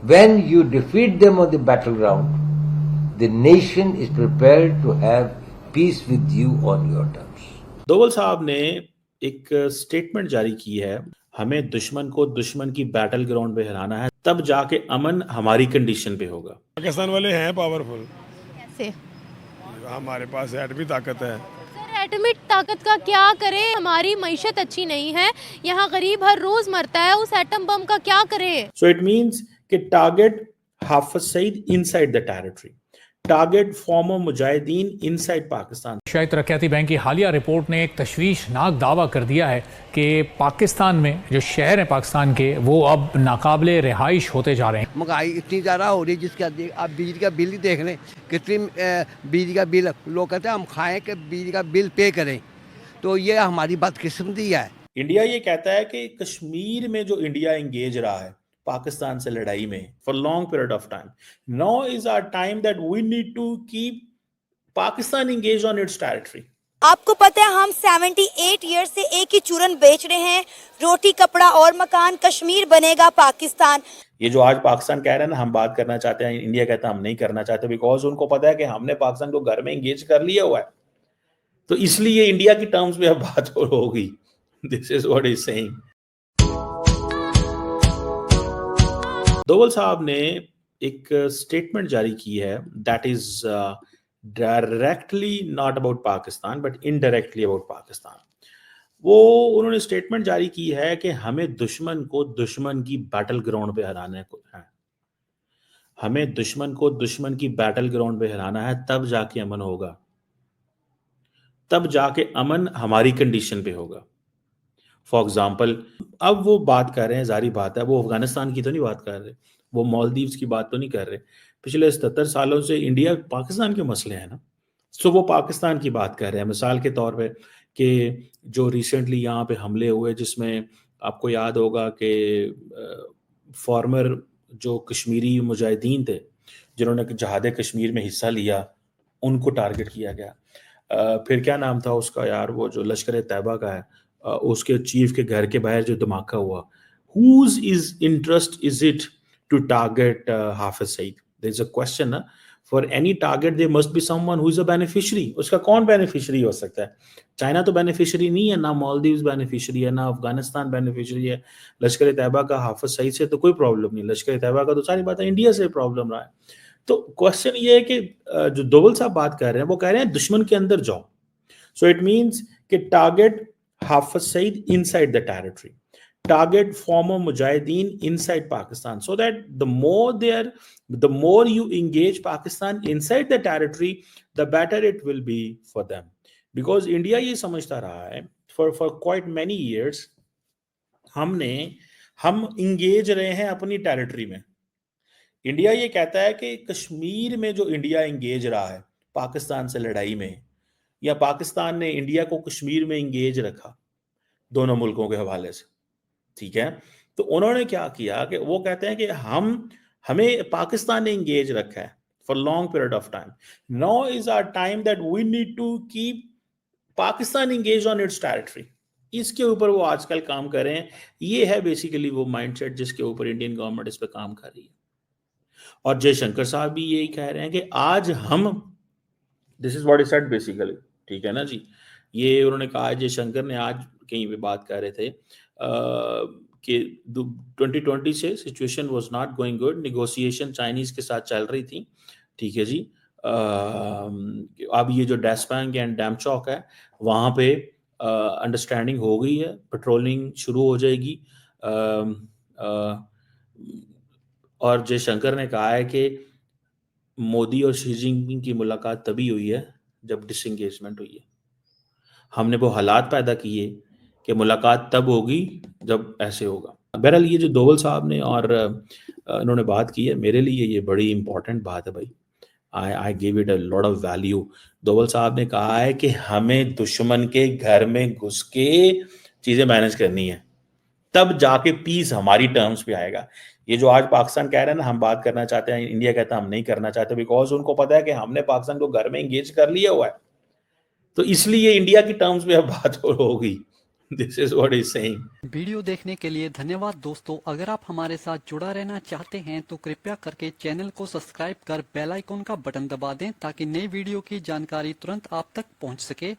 When you defeat them on the battleground, the nation is prepared to have peace with you on your terms. Doval साहब ने एक statement जारी की है, हमें दुश्मन को दुश्मन की बैटल ग्राउंड पे हराना है, तब जाके अमन हमारी कंडीशन पे होगा। पाकिस्तान वाले हैं पावरफुल, कैसे? हमारे पास एटमी ताकत है। सर एटॉमिक ताकत का क्या करें, हमारी मईशत अच्छी नहीं है, यहाँ गरीब हर रोज मरता है, उस एटम बम का क्या करें? सो इट मींस कि target Hafiz Saeed inside the territory, target former मुजाहिदीन इनसाइड पाकिस्तान। एशियाई तरक्याती बैंक की हालिया रिपोर्ट ने एक तशवीशनाक दावा कर दिया है कि पाकिस्तान में जो शहर हैं पाकिस्तान के, वो अब नाकाबिले रिहाइश होते जा रहे हैं। महंगाई इतनी ज़्यादा हो रही है जिसका आप बिजली का बिल ही देख लें, कितनी बिजली का बिल लोग कहते हैं हम खाएं कि बिजली का बिल पे करें, तो ये हमारी बदकिस्मती है। इंडिया ये कहता है कि कश्मीर में जो इंडिया एंगेज रहा है पाकिस्तान से लड़ाई में for long period of time, now is our time that we need to keep Pakistan engage on its territory. आपको पता है हम 78 ईयर से एक ही चूरन बेच रहे हैं, रोटी कपड़ा और मकान, कश्मीर बनेगा पाकिस्तान। ये जो आज पाकिस्तान कह रहे हैं ना हम बात करना चाहते हैं, इंडिया कहता है हम नहीं करना चाहते, बिकॉज उनको पता है कि हमने पाकिस्तान को घर में एंगेज कर लिया हुआ है, तो इसलिए इंडिया की टर्म्स में अब बात होगी। This is what is saying. Doval साहब ने एक स्टेटमेंट जारी की है that is directly not about Pakistan but indirectly about Pakistan. वो उन्होंने स्टेटमेंट जारी की है कि हमें दुश्मन को दुश्मन की बैटल ग्राउंड पे हराना है, हमें दुश्मन को दुश्मन की बैटल ग्राउंड पे हराना है, तब जाके अमन होगा, तब जाके अमन हमारी कंडीशन पे होगा। फॉर एग्जाम्पल अब वो बात कर रहे हैं, जारी बात है, वो अफगानिस्तान की तो नहीं बात कर रहे, वो मालदीव्स की बात तो नहीं कर रहे। पिछले 77 सालों से इंडिया पाकिस्तान के मसले हैं ना, सो वो पाकिस्तान की बात कर रहे हैं। मिसाल के तौर पे कि जो रिसेंटली यहाँ पे हमले हुए, जिसमें आपको याद होगा कि फॉर्मर जो कश्मीरी मुजाहिदीन थे जिन्होंने जहाद कश्मीर में हिस्सा लिया, उनको टारगेट किया गया। फिर क्या नाम था उसका यार, वो जो लश्कर तैयबा का है, उसके चीफ के घर के बाहर जो धमाका हुआ, whose is interest is it to target Hafiz Saeed? there is a question ना, for any target there must be someone who is a beneficiary। उसका कौन बेनिफिशियरी हो सकता है? चाइना तो बेनिफिशियरी नहीं है, ना मालदीव्स बेनिफिशियरी है, ना अफगानिस्तान बेनिफिशियरी है। लश्कर तैयबा का हाफिज सईद से तो कोई प्रॉब्लम नहीं, लश्कर तैयबा का तो सारी बात है इंडिया से प्रॉब्लम रहा है। तो क्वेश्चन ये है कि जो दोवल साहब बात कर रहे हैं वो कह रहे हैं दुश्मन के अंदर जाओ। सो इट मीन्स कि target Hafiz Saeed inside the territory, target former mujahideen inside Pakistan, so that the more you engage Pakistan inside the territory, the better it will be for them, because India ये समझता रहा है for quite many years हम engage रहे हैं अपनी territory में। India ये कहता है कि कश्मीर में जो इंडिया एंगेज रहा है पाकिस्तान से लड़ाई में, या पाकिस्तान ने इंडिया को कश्मीर में एंगेज रखा दोनों मुल्कों के हवाले से, ठीक है, तो उन्होंने क्या किया कि वो कहते हैं कि हमें पाकिस्तान ने एंगेज रखा है for long period of time, now is our time that we need to keep Pakistan engage on its territory. इसके ऊपर वो आजकल काम कर रहे हैं। ये है बेसिकली वो माइंडसेट जिसके ऊपर इंडियन गवर्नमेंट इस पे काम कर रही है। और जयशंकर साहब भी यही कह रहे हैं कि आज हम, this is what is said basically, ठीक है ना जी। ये उन्होंने कहा, जयशंकर ने आज कहीं पे बात कर रहे थे कि 2020 से situation was not going good, negotiation Chinese के साथ चल रही थी, ठीक है जी। अब ये जो डेस्पैंग एंड डैमचौक है वहाँ पे अंडरस्टैंडिंग हो गई है, पेट्रोलिंग शुरू हो जाएगी। और जयशंकर ने कहा है कि मोदी और शी जिनपिंग की मुलाकात तभी हुई है जब डिसएंगेजमेंट हुई है। हमने वो हालात पैदा किए कि मुलाकात तब होगी जब ऐसे होगा। बहरहाल ये जो दोवल साहब ने और उन्होंने बात की है, मेरे लिए ये बड़ी इंपॉर्टेंट बात है भाई। I give it a lot of value. Doval साहब ने कहा है कि हमें दुश्मन के घर में घुस के चीजें मैनेज करनी है, तब जाके पीस हमारी टर्म्स पे आएगा। ये जो आज पाकिस्तान कह रहे हैं ना हम बात करना चाहते हैं, इंडिया कहता है हम नहीं करना चाहते, बिकॉज उनको पता है कि हमने पाकिस्तान को घर में एंगेज कर लिया हुआ है, तो इसलिए इंडिया की टर्म्स में अब बात होगी। This is what he's saying. Video देखने के लिए धन्यवाद दोस्तों। अगर आप हमारे साथ जुड़ा रहना चाहते हैं तो कृपया करके चैनल को सब्सक्राइब कर बेल आइकन का बटन दबा दें ताकि नई वीडियो की जानकारी तुरंत आप तक पहुंच सके।